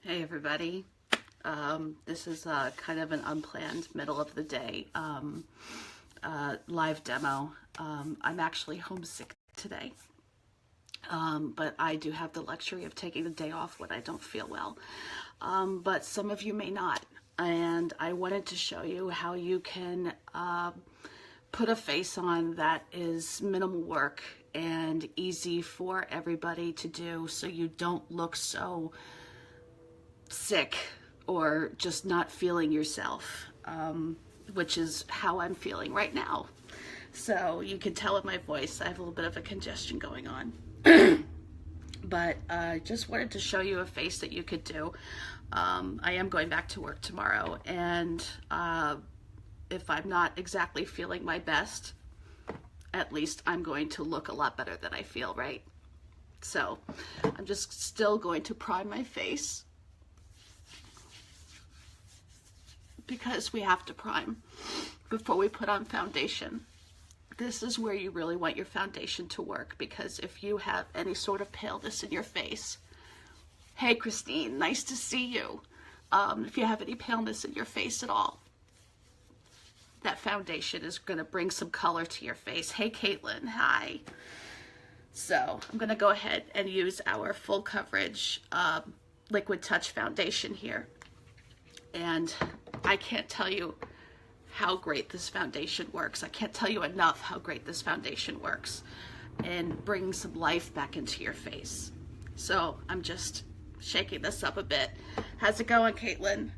Hey everybody, this is kind of an unplanned middle of the day live demo. I'm actually homesick today, but I do have the luxury of taking the day off when I don't feel well, but some of you may not, and I wanted to show you how you can put a face on that is minimal work and easy for everybody to do, so you don't look so sick or just not feeling yourself, which is how I'm feeling right now. So you can tell in my voice I have a little bit of a congestion going on. But I just wanted to show you a face that you could do. I am going back to work tomorrow, and if I'm not exactly feeling my best, at least I'm going to look a lot better than I feel, right? So I'm just still going to prime my face, because we have to prime before we put on foundation. This is where you really want your foundation to work, because if you have any sort of paleness in your face, hey Christine, nice to see you. If you have any paleness in your face at all, that foundation is going to bring some color to your face. Hey Caitlin, hi. So I'm going to go ahead and use our full coverage liquid touch foundation here. And I can't tell you how great this foundation works. I can't tell you enough how great this foundation works in bringing some life back into your face. So I'm just shaking this up a bit. How's it going, Caitlin?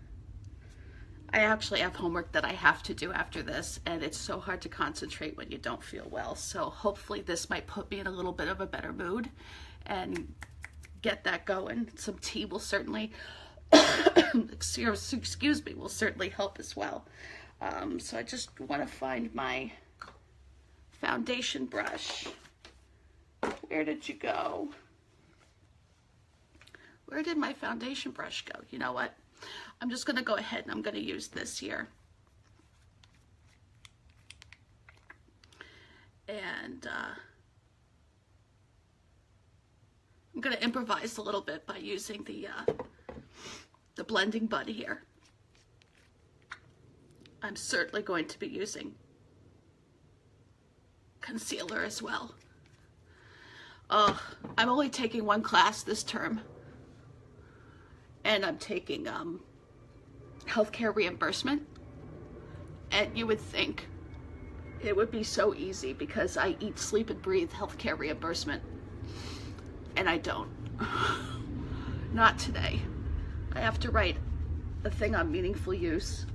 I actually have homework that I have to do after this, and it's so hard to concentrate when you don't feel well. So hopefully this might put me in a little bit of a better mood and get that going. Some tea will certainly excuse me, will certainly help as well. So I just want to find my foundation brush. Where did you go? Where did my foundation brush go? You know what? I'm just going to go ahead and I'm going to use this here. And I'm going to improvise a little bit by using the blending bud here. I'm certainly going to be using concealer as well. I'm only taking one class this term, and I'm taking healthcare reimbursement, and you would think it would be so easy because I eat, sleep, and breathe healthcare reimbursement, and I don't. Not today. I have to write a thing on meaningful use.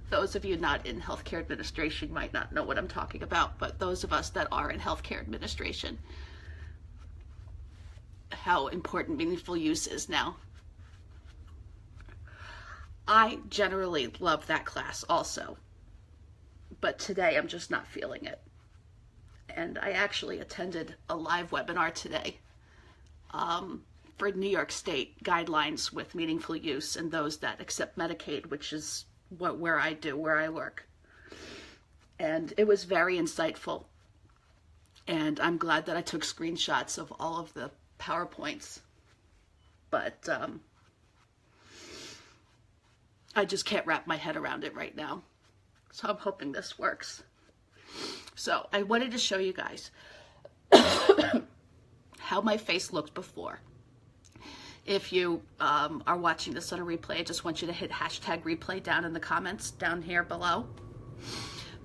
Those of you not in healthcare administration might not know what I'm talking about, but those of us that are in healthcare administration, how important meaningful use is now. I generally love that class also, but today I'm just not feeling it. And I actually attended a live webinar today for New York State guidelines with meaningful use and those that accept Medicaid, which is where I work. And it was very insightful. And I'm glad that I took screenshots of all of the PowerPoints. But I just can't wrap my head around it right now. So I'm hoping this works. So I wanted to show you guys how my face looked before. If you are watching this on a replay, I just want you to hit hashtag replay down in the comments down here below.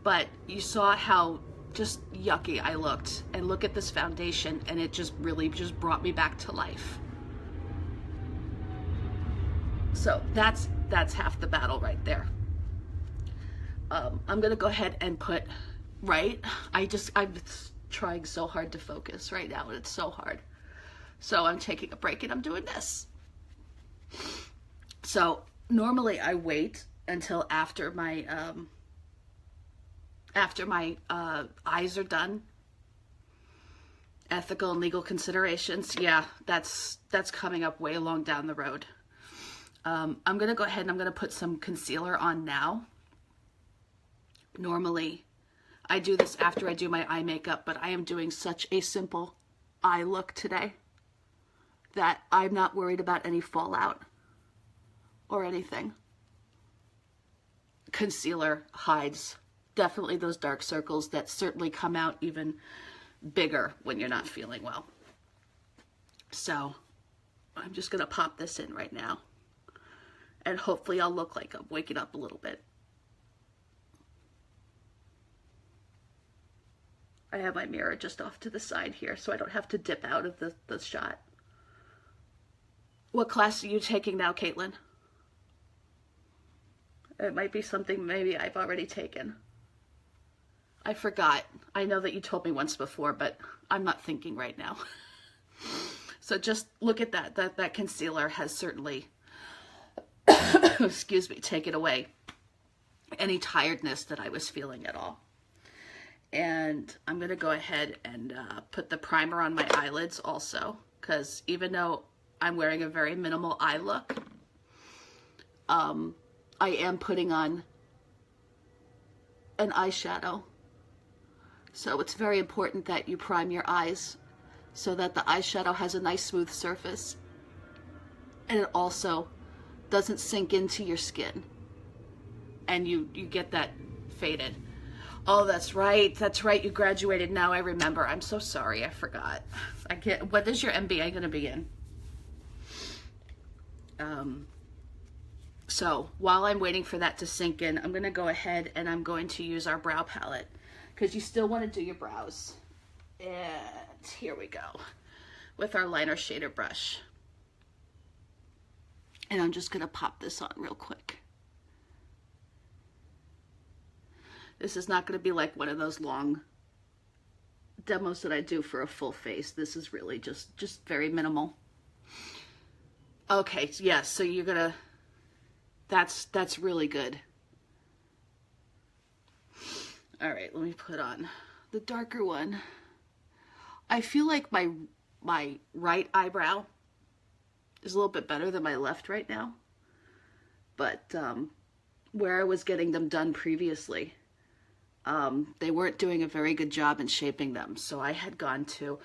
But you saw how just yucky I looked, and look at this foundation, and it just really just brought me back to life. So that's half the battle right there. I'm gonna go ahead and put, I'm trying so hard to focus right now, and it's so hard. So I'm taking a break and I'm doing this. So normally I wait until after my eyes are done. Ethical and legal considerations, yeah, that's coming up way along down the road. I'm gonna go ahead and I'm gonna put some concealer on now. Normally I do this after I do my eye makeup, but I am doing such a simple eye look today. that I'm not worried about any fallout or anything. Concealer hides definitely those dark circles that certainly come out even bigger when you're not feeling well. So I'm just going to pop this in right now, and hopefully I'll look like I'm waking up a little bit. I have my mirror just off to the side here so I don't have to dip out of the shot. What class are you taking now, Caitlin? It might be something maybe I've already taken. I forgot. I know that you told me once before, but I'm not thinking right now. So just look at that. That concealer has certainly, excuse me, taken away any tiredness that I was feeling at all. And I'm going to go ahead and put the primer on my eyelids also, because even though I'm wearing a very minimal eye look, I am putting on an eyeshadow. So it's very important that you prime your eyes so that the eyeshadow has a nice smooth surface, and it also doesn't sink into your skin and you get that faded. Oh, that's right. That's right. You graduated. Now I remember. I'm so sorry. I forgot. What is your MBA going to be in? So while I'm waiting for that to sink in, I'm going to go ahead and I'm going to use our brow palette, because you still want to do your brows. And here we go with our liner shader brush. And I'm just going to pop this on real quick. This is not going to be like one of those long demos that I do for a full face. This is really just very minimal. Okay, yes, so you're going to, that's really good. All right, let me put on the darker one. I feel like my right eyebrow is a little bit better than my left right now. But where I was getting them done previously, they weren't doing a very good job in shaping them. So I had gone to,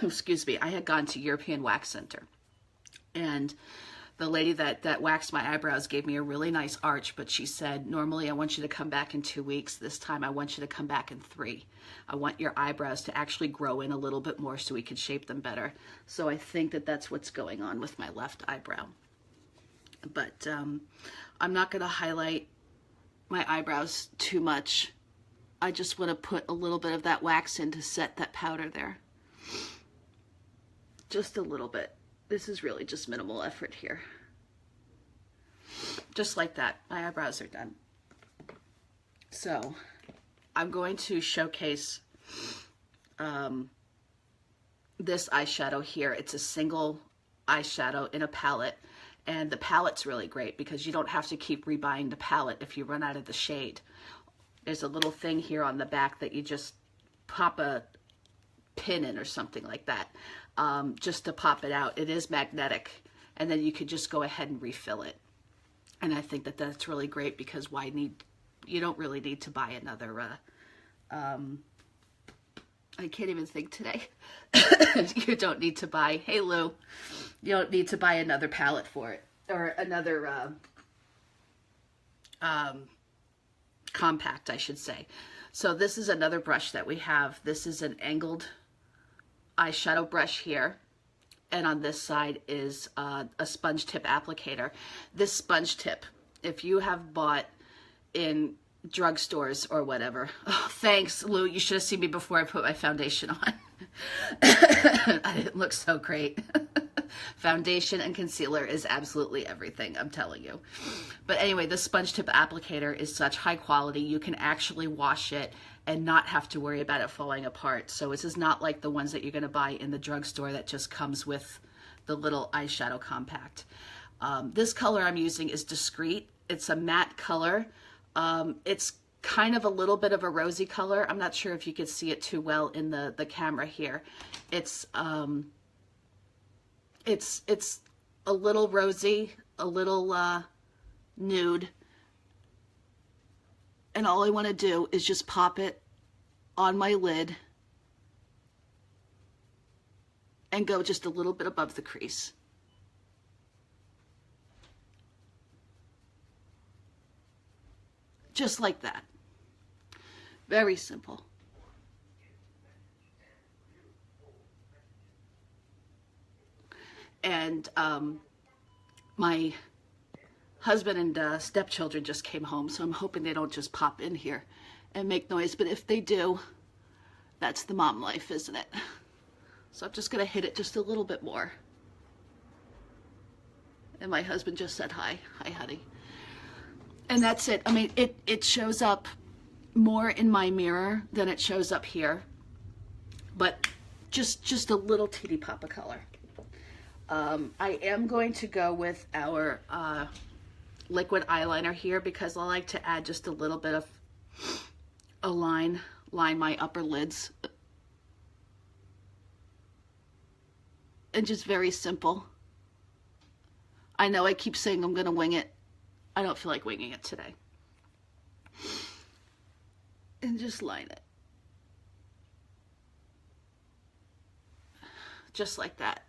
excuse me, I had gone to European Wax Center. And the lady that waxed my eyebrows gave me a really nice arch, but she said, normally I want you to come back in 2 weeks. This time I want you to come back in 3. I want your eyebrows to actually grow in a little bit more so we can shape them better. So I think that that's what's going on with my left eyebrow. But I'm not going to highlight my eyebrows too much. I just want to put a little bit of that wax in to set that powder there. Just a little bit. This is really just minimal effort here. Just like that, my eyebrows are done. So I'm going to showcase this eyeshadow here. It's a single eyeshadow in a palette. And the palette's really great because you don't have to keep rebuying the palette if you run out of the shade. There's a little thing here on the back that you just pop a pin in or something like that, just to pop it out. It is magnetic, and then you could just go ahead and refill it. And I think that that's really great because you don't really need to buy another, I can't even think today. You don't need to buy, hey Lou, you don't need to buy another palette for it, or another compact, I should say. So this is another brush that we have. This is an angled eyeshadow brush here, and on this side is a sponge tip applicator. This sponge tip, if you have bought in drugstores or whatever, oh, thanks Lou, you should have seen me before I put my foundation on. I didn't look so great. Foundation and concealer is absolutely everything, I'm telling you. But anyway, the sponge tip applicator is such high quality, you can actually wash it and not have to worry about it falling apart. So this is not like the ones that you're going to buy in the drugstore that just comes with the little eyeshadow compact. This color I'm using is Discreet. It's a matte color. It's kind of a little bit of a rosy color. I'm not sure if you could see it too well in the camera here. It's a little rosy, a little nude. And all I want to do is just pop it on my lid and go just a little bit above the crease. Just like that. Very simple. And my husband and stepchildren just came home, so I'm hoping they don't just pop in here and make noise. But if they do, that's the mom life, isn't it? So I'm just going to hit it just a little bit more. And my husband just said hi. Hi, honey. And that's it. I mean, it shows up more in my mirror than it shows up here. But just a little teeny pop of color. I am going to go with our liquid eyeliner here because I like to add just a little bit of a line my upper lids. And just very simple. I know I keep saying I'm going to wing it. I don't feel like winging it today. And just line it. Just like that.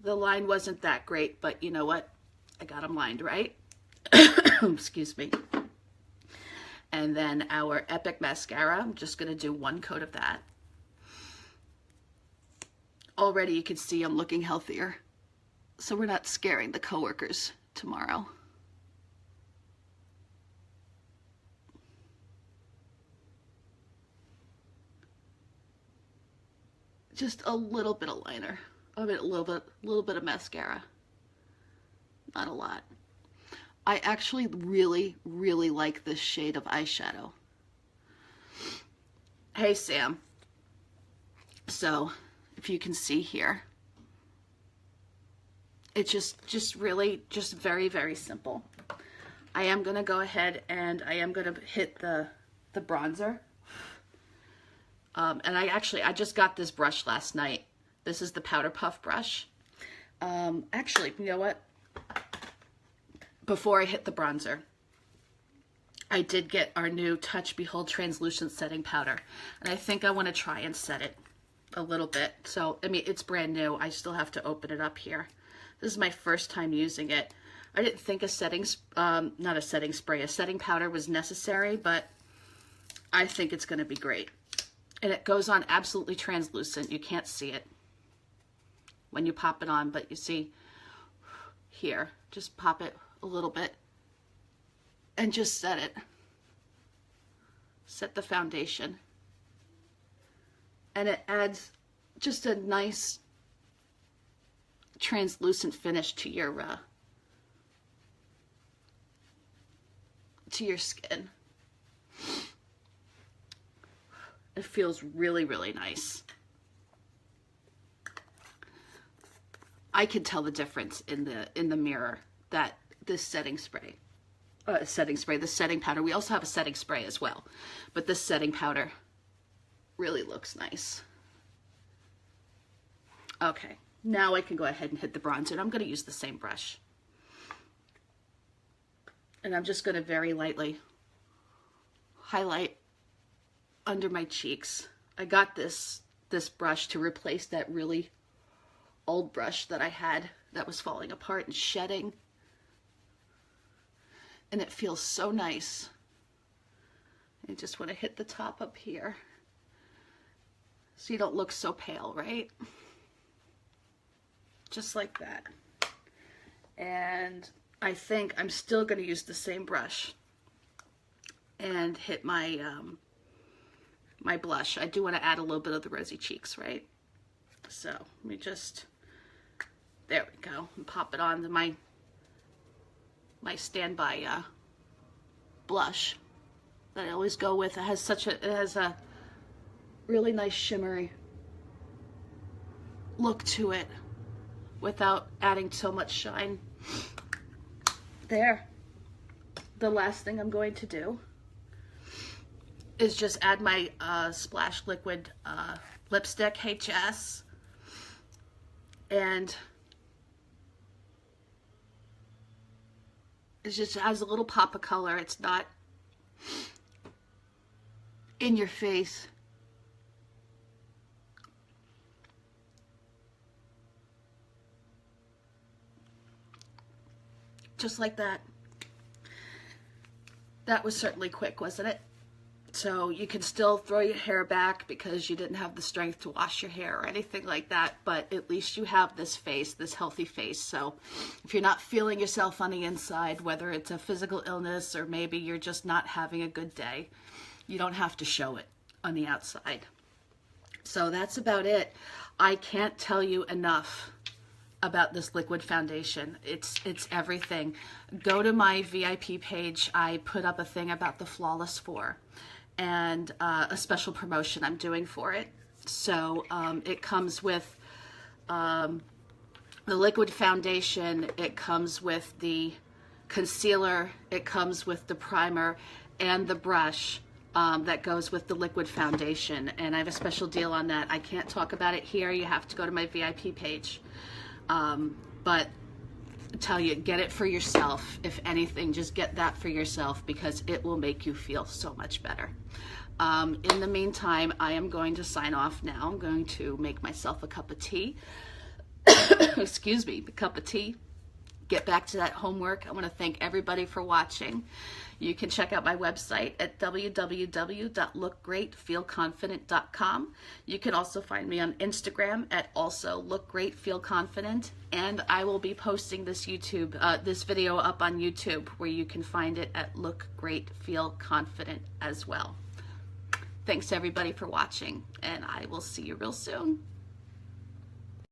The line wasn't that great, but you know what? I got them lined, right? Excuse me. And then our Epic Mascara, I'm just going to do one coat of that. Already you can see I'm looking healthier. So we're not scaring the coworkers tomorrow. Just a little bit of liner. I mean, a little bit of mascara. Not a lot. I actually really, really like this shade of eyeshadow. Hey, Sam. So, if you can see here, it's just really, just very, very simple. I am going to go ahead and I am going to hit the bronzer. And I just got this brush last night. This is the Powder Puff brush. Actually, you know what? Before I hit the bronzer, I did get our new Touch Behold Translucent Setting Powder. And I think I want to try and set it a little bit. So, I mean, it's brand new. I still have to open it up here. This is my first time using it. I didn't think a setting powder was necessary, but I think it's going to be great. And it goes on absolutely translucent. You can't see it when you pop it on, but you see here, just pop it a little bit and just set it. Set the foundation. And it adds just a nice translucent finish to your skin. It feels really, really nice. I can tell the difference in the mirror that this setting powder. We also have a setting spray as well, but this setting powder really looks nice. Okay, now I can go ahead and hit the bronzer, and I'm going to use the same brush. And I'm just going to very lightly highlight under my cheeks. I got this brush to replace that really old brush that I had that was falling apart and shedding. And it feels so nice. I just want to hit the top up here so you don't look so pale, right? Just like that. And I think I'm still going to use the same brush and hit my my blush. I do want to add a little bit of the rosy cheeks, right? So let me just, there we go, and pop it on to my standby blush that I always go with. It has a really nice shimmery look to it without adding so much shine. There. The last thing I'm going to do is just add my Splash Liquid lipstick, Hey Jess, and it just has a little pop of color. It's not in your face. just like that. That was certainly quick, wasn't it? So you can still throw your hair back because you didn't have the strength to wash your hair or anything like that, but at least you have this face, this healthy face. So if you're not feeling yourself on the inside, whether it's a physical illness or maybe you're just not having a good day, you don't have to show it on the outside. So that's about it. I can't tell you enough about this liquid foundation. It's everything. Go to my VIP page. I put up a thing about the Flawless 4 and a special promotion I'm doing for it. So it comes with the liquid foundation, it comes with the concealer, it comes with the primer and the brush that goes with the liquid foundation, and I have a special deal on that. I can't talk about it here. You have to go to my VIP page. But I tell you, get it for yourself. If anything, just get that for yourself because it will make you feel so much better. In the meantime, I am going to sign off now. I'm going to make myself a cup of tea. Excuse me, the cup of tea. Get back to that homework. I want to thank everybody for watching. You can check out my website at www.lookgreatfeelconfident.com. You can also find me on Instagram at also lookgreatfeelconfident, and I will be posting this video up on YouTube where you can find it at Look Great Feel Confident as well. Thanks everybody for watching, and I will see you real soon.